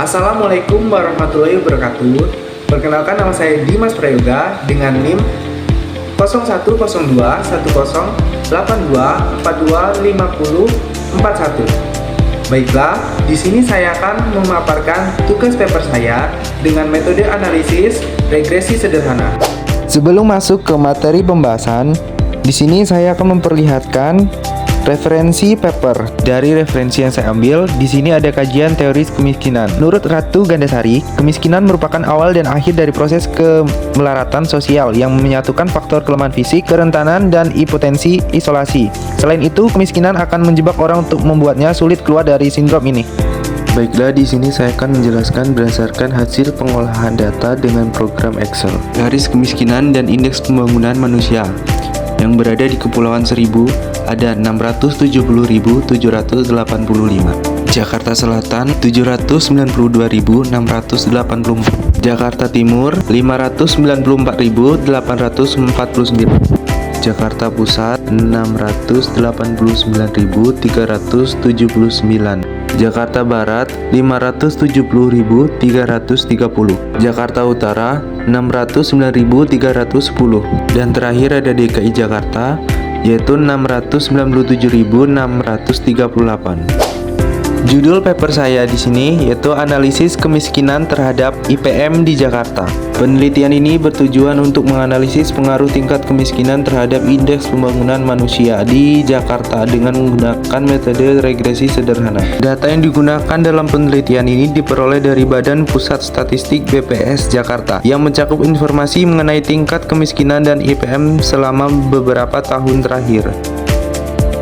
Assalamualaikum warahmatullahi wabarakatuh. Perkenalkan, nama saya Dimas Prayoga dengan NIM 0102-1082-425041. Baiklah, di sini saya akan memaparkan tugas paper saya dengan metode analisis regresi sederhana. Sebelum masuk ke materi pembahasan, di sini saya akan memperlihatkan referensi paper. Dari referensi yang saya ambil, di sini ada kajian teori kemiskinan. Menurut Ratu Gandasari, kemiskinan merupakan awal dan akhir dari proses kemelaratan sosial yang menyatukan faktor kelemahan fisik, kerentanan, dan impotensi isolasi. Selain itu, kemiskinan akan menjebak orang untuk membuatnya sulit keluar dari sindrom ini. Baiklah, di sini saya akan menjelaskan berdasarkan hasil pengolahan data dengan program Excel. Garis kemiskinan dan indeks pembangunan manusia yang berada di Kepulauan Seribu ada 670.785, Jakarta Selatan 792.684, Jakarta Timur 594.849, Jakarta Pusat 689.379, Jakarta Barat 570.330, Jakarta Utara 609.310, dan terakhir ada DKI Jakarta yaitu 697.638. Judul paper saya di sini yaitu analisis kemiskinan terhadap IPM di Jakarta. Penelitian ini bertujuan untuk menganalisis pengaruh tingkat kemiskinan terhadap indeks pembangunan manusia di Jakarta dengan menggunakan metode regresi sederhana. Data yang digunakan dalam penelitian ini diperoleh dari Badan Pusat Statistik BPS Jakarta yang mencakup informasi mengenai tingkat kemiskinan dan IPM selama beberapa tahun terakhir.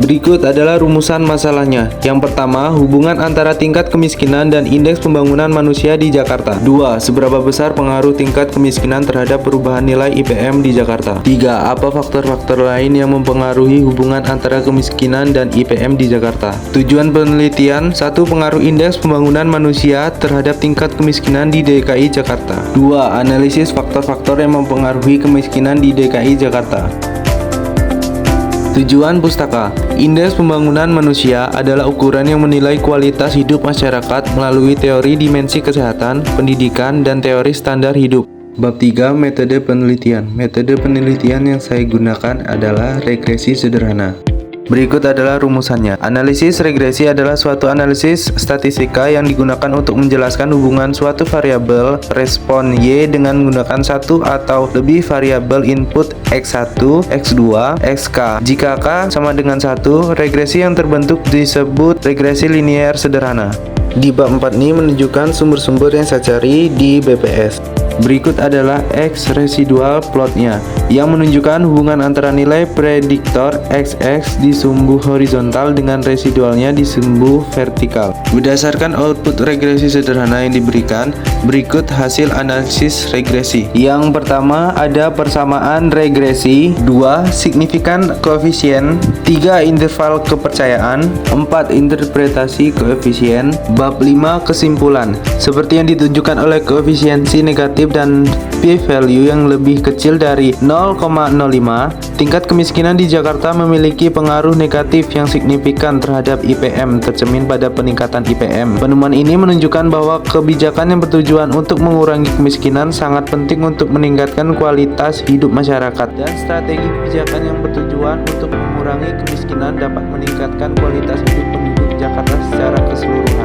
Berikut adalah rumusan masalahnya. Yang pertama, hubungan antara tingkat kemiskinan dan indeks pembangunan manusia di Jakarta. 2. Seberapa besar pengaruh tingkat kemiskinan terhadap perubahan nilai IPM di Jakarta. 3. Apa faktor-faktor lain yang mempengaruhi hubungan antara kemiskinan dan IPM di Jakarta. Tujuan penelitian: 1. Pengaruh indeks pembangunan manusia terhadap tingkat kemiskinan di DKI Jakarta. 2. Analisis faktor-faktor yang mempengaruhi kemiskinan di DKI Jakarta. Tujuan pustaka: indeks pembangunan manusia adalah ukuran yang menilai kualitas hidup masyarakat melalui teori dimensi kesehatan, pendidikan, dan teori standar hidup. Bab 3. Metode penelitian. Metode penelitian yang saya gunakan adalah regresi sederhana. Berikut adalah rumusannya. Analisis regresi adalah suatu analisis statistika yang digunakan untuk menjelaskan hubungan suatu variabel respon Y dengan menggunakan satu atau lebih variabel input X1, X2, Xk. Jika K sama dengan 1, regresi yang terbentuk disebut regresi linear sederhana. Di bab 4 ini menunjukkan sumber-sumber yang saya cari di BPS. Berikut adalah X residual plotnya yang menunjukkan hubungan antara nilai prediktor XX di sumbu horizontal dengan residualnya di sumbu vertikal. Berdasarkan output regresi sederhana yang diberikan, berikut hasil analisis regresi. Yang pertama ada persamaan regresi, 2 signifikan koefisien, 3 interval kepercayaan, 4 interpretasi koefisien. Bab 5 kesimpulan. Seperti yang ditunjukkan oleh koefisiensi negatif dan p-value yang lebih kecil dari 0,05, tingkat kemiskinan di Jakarta memiliki pengaruh negatif yang signifikan terhadap IPM, tercermin pada peningkatan IPM. Penemuan ini menunjukkan bahwa kebijakan yang bertujuan untuk mengurangi kemiskinan sangat penting untuk meningkatkan kualitas hidup masyarakat, dan strategi kebijakan yang bertujuan untuk mengurangi kemiskinan dapat meningkatkan kualitas hidup penduduk Jakarta secara keseluruhan.